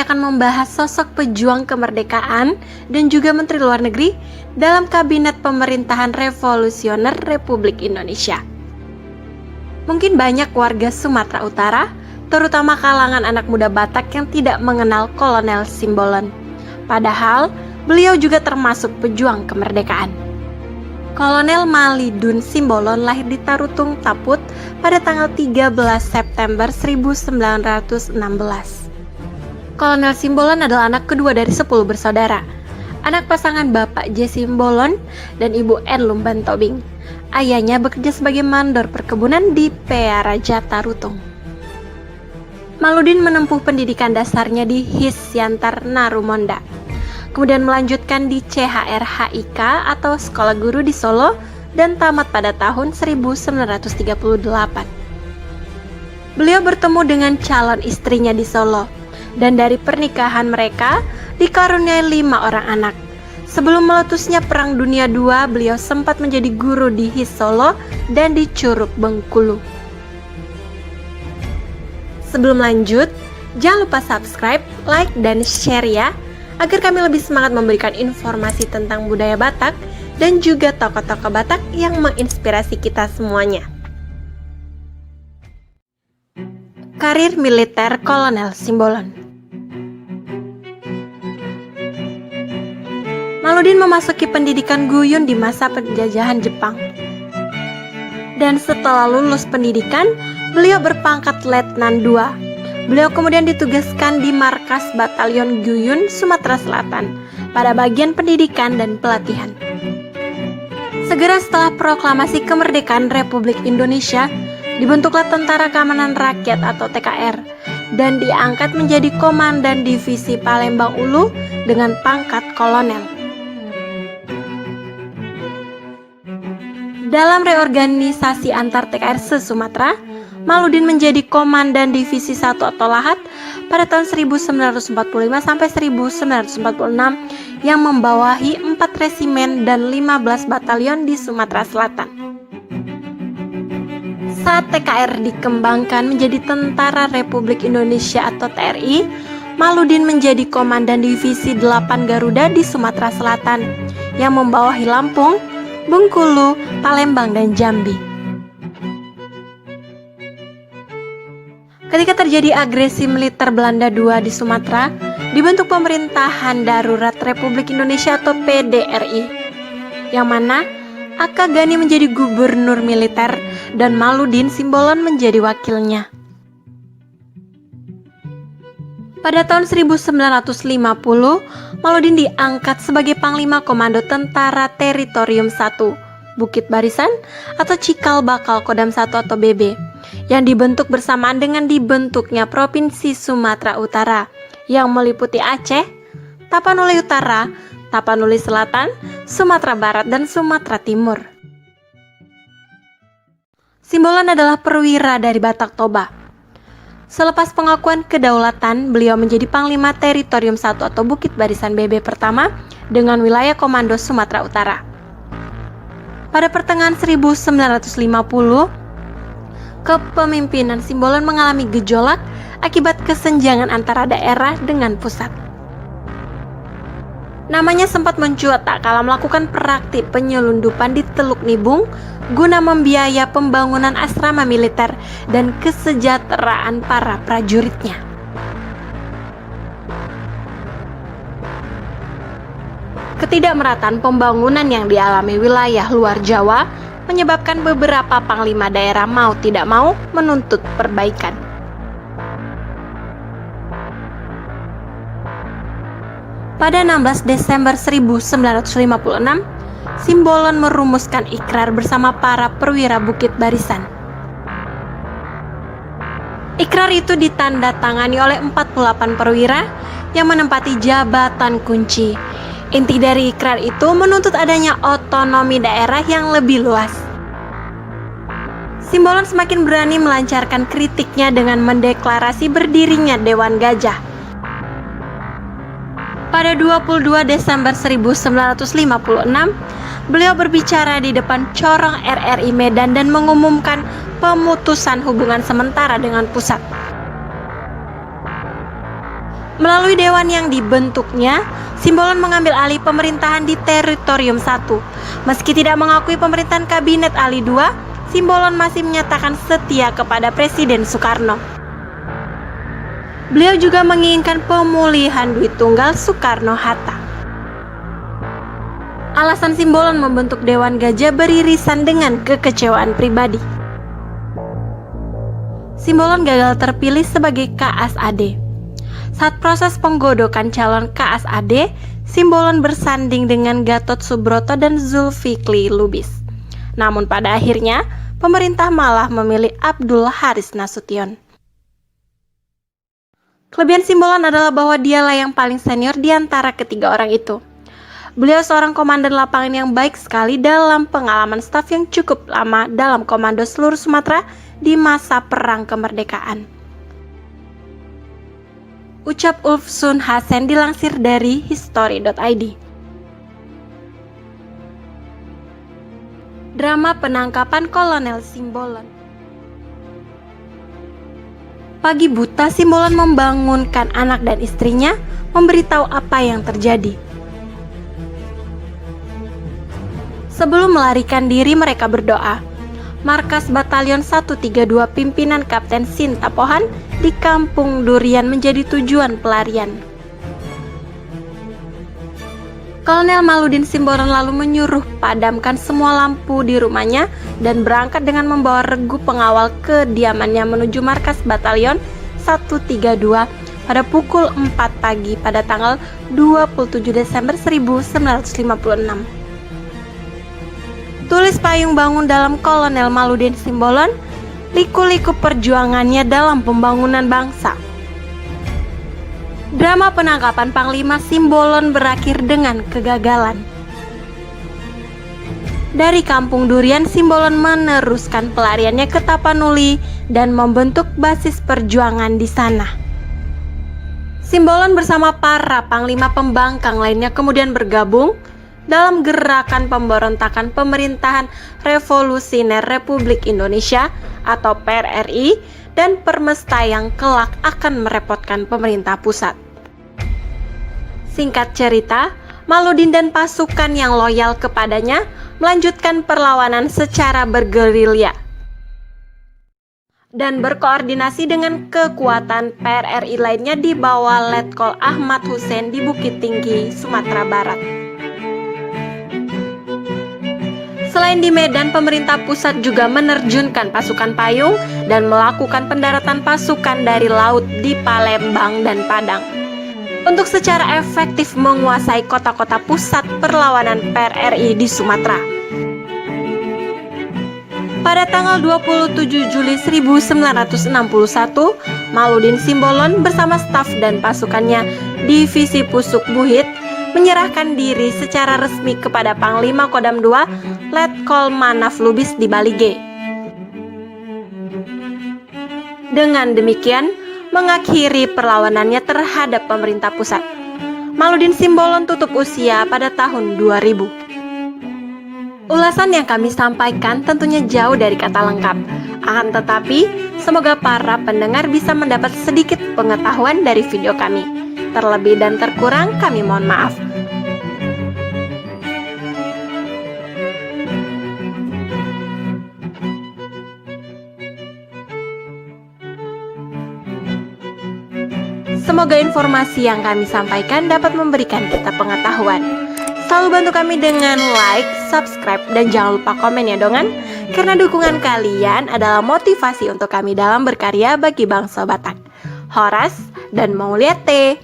akan membahas sosok pejuang kemerdekaan dan juga Menteri Luar Negeri dalam Kabinet Pemerintahan Revolusioner Republik Indonesia. Mungkin banyak warga Sumatera Utara, terutama kalangan anak muda Batak yang tidak mengenal Kolonel Simbolon. Padahal, beliau juga termasuk pejuang kemerdekaan. Kolonel Malidun Simbolon lahir di Tarutung, Taput pada tanggal 13 September 1916. Kolonel Simbolon adalah anak kedua dari 10 bersaudara, anak pasangan Bapak J. Simbolon dan Ibu N. Lumban Tobing. Ayahnya bekerja sebagai mandor perkebunan di Pearaja, Tarutung. Maludin menempuh pendidikan dasarnya di Hisyantar Narumonda, kemudian melanjutkan di CHRHIK atau Sekolah Guru di Solo dan tamat pada tahun 1938. Beliau bertemu dengan calon istrinya di Solo, dan dari pernikahan mereka dikaruniai 5 orang anak. Sebelum meletusnya Perang Dunia II, beliau sempat menjadi guru di His Solo dan di Curug Bengkulu. Sebelum lanjut, jangan lupa subscribe, like, dan share ya, agar kami lebih semangat memberikan informasi tentang budaya Batak dan juga tokoh-tokoh Batak yang menginspirasi kita semuanya. Karir militer Kolonel Simbolon. Maludin memasuki pendidikan Guyun di masa penjajahan Jepang. Dan setelah lulus pendidikan, beliau berpangkat Letnan II. Beliau kemudian ditugaskan di markas Batalion Guyun, Sumatera Selatan, pada bagian pendidikan dan pelatihan. Segera setelah proklamasi kemerdekaan Republik Indonesia, dibentuklah Tentara Keamanan Rakyat atau TKR, dan diangkat menjadi Komandan Divisi Palembang Ulu dengan pangkat Kolonel. Dalam reorganisasi antar TKR se-Sumatera, Maludin menjadi Komandan Divisi 1 atau Lahat pada tahun 1945 sampai 1946 yang membawahi 4 resimen dan 15 batalion di Sumatera Selatan. Saat TKR dikembangkan menjadi Tentara Republik Indonesia atau TRI, Maludin menjadi Komandan Divisi 8 Garuda di Sumatera Selatan yang membawahi Lampung, Bengkulu, Palembang, dan Jambi. Ketika terjadi agresi militer Belanda II di Sumatera, dibentuk Pemerintahan Darurat Republik Indonesia atau PDRI, yang mana Aka Gani menjadi gubernur militer dan Maludin Simbolon menjadi wakilnya. Pada tahun 1950, Maludin diangkat sebagai Panglima Komando Tentara Teritorium 1, Bukit Barisan atau Cikal Bakal Kodam 1 atau BB, yang dibentuk bersamaan dengan dibentuknya Provinsi Sumatera Utara yang meliputi Aceh, Tapanuli Utara, Tapanuli Selatan, Sumatera Barat, dan Sumatera Timur. Simbolon adalah perwira dari Batak Toba. Selepas pengakuan kedaulatan, beliau menjadi Panglima Teritorium 1 atau Bukit Barisan BB pertama dengan wilayah komando Sumatera Utara. Pada pertengahan 1950, kepemimpinan Simbolon mengalami gejolak akibat kesenjangan antara daerah dengan pusat. Namanya sempat mencuat tak kala melakukan praktik penyelundupan di Teluk Nibung guna membiaya pembangunan asrama militer dan kesejahteraan para prajuritnya. Ketidakmerataan pembangunan yang dialami wilayah luar Jawa menyebabkan beberapa panglima daerah mau tidak mau menuntut perbaikan. Pada 16 Desember 1956, Simbolon merumuskan ikrar bersama para perwira Bukit Barisan. Ikrar itu ditandatangani oleh 48 perwira yang menempati jabatan kunci. Inti dari ikrar itu menuntut adanya otonomi daerah yang lebih luas. Simbolon semakin berani melancarkan kritiknya dengan mendeklarasi berdirinya Dewan Gajah. Pada 22 Desember 1956, beliau berbicara di depan corong RRI Medan dan mengumumkan pemutusan hubungan sementara dengan pusat. Melalui dewan yang dibentuknya, Simbolon mengambil alih pemerintahan di Teritorium I. Meski tidak mengakui pemerintahan Kabinet Ali II, Simbolon masih menyatakan setia kepada Presiden Soekarno. Beliau juga menginginkan pemulihan duit tunggal Soekarno-Hatta. Alasan Simbolon membentuk Dewan Gajah beririsan dengan kekecewaan pribadi. Simbolon gagal terpilih sebagai KSAD. Saat proses penggodokan calon KSAD, Simbolon bersanding dengan Gatot Subroto dan Zulfikly Lubis. Namun pada akhirnya, pemerintah malah memilih Abdul Haris Nasution. Kelebihan Simbolon adalah bahwa dialah yang paling senior di antara ketiga orang itu. Beliau seorang komandan lapangan yang baik sekali dalam pengalaman staf yang cukup lama dalam komando seluruh Sumatera di masa perang kemerdekaan. Ucap Ulf Sun Hasen dilansir dari history.id. Drama penangkapan Kolonel Simbolon. Pagi buta, Simbolon membangunkan anak dan istrinya, memberitahu apa yang terjadi. Sebelum melarikan diri, mereka berdoa. Markas Batalion 132 pimpinan Kapten Sinta Pohan di Kampung Durian menjadi tujuan pelarian. Kolonel Maludin Simbolon lalu menyuruh padamkan semua lampu di rumahnya dan berangkat dengan membawa regu pengawal kediamannya menuju markas Batalion 132 pada pukul 4 pagi pada tanggal 27 Desember 1956. Tulis payung bangun dalam Kolonel Maludin Simbolon, liku-liku perjuangannya dalam pembangunan bangsa. Drama penangkapan Panglima Simbolon berakhir dengan kegagalan. Dari Kampung Durian, Simbolon meneruskan pelariannya ke Tapanuli dan membentuk basis perjuangan di sana. Simbolon bersama para panglima pembangkang lainnya kemudian bergabung dalam gerakan pemberontakan Pemerintahan Revolusioner Republik Indonesia atau PRRI dan Permesta yang kelak akan merepotkan pemerintah pusat. Singkat cerita, Maludin dan pasukan yang loyal kepadanya melanjutkan perlawanan secara bergerilya dan berkoordinasi dengan kekuatan PRRI lainnya di bawah Letkol Ahmad Hussein di Bukit Tinggi, Sumatera Barat. Selain di Medan, pemerintah pusat juga menerjunkan pasukan payung dan melakukan pendaratan pasukan dari laut di Palembang dan Padang untuk secara efektif menguasai kota-kota pusat perlawanan PRRI di Sumatera. Pada tanggal 27 Juli 1961, Maludin Simbolon bersama staf dan pasukannya Divisi Pusuk Buhit menyerahkan diri secara resmi kepada Panglima Kodam II Letkol Manaf Lubis di Balige. Dengan demikian, mengakhiri perlawanannya terhadap pemerintah pusat. Maludin Simbolon tutup usia pada tahun 2000. Ulasan yang kami sampaikan tentunya jauh dari kata lengkap. Akan tetapi, semoga para pendengar bisa mendapat sedikit pengetahuan dari video kami. Terlebih dan terkurang kami mohon maaf. Semoga informasi yang kami sampaikan dapat memberikan kita pengetahuan. Selalu bantu kami dengan like, subscribe, dan jangan lupa komen ya dongan. Karena dukungan kalian adalah motivasi untuk kami dalam berkarya bagi bangsa Batak. Horas dan Mauliate.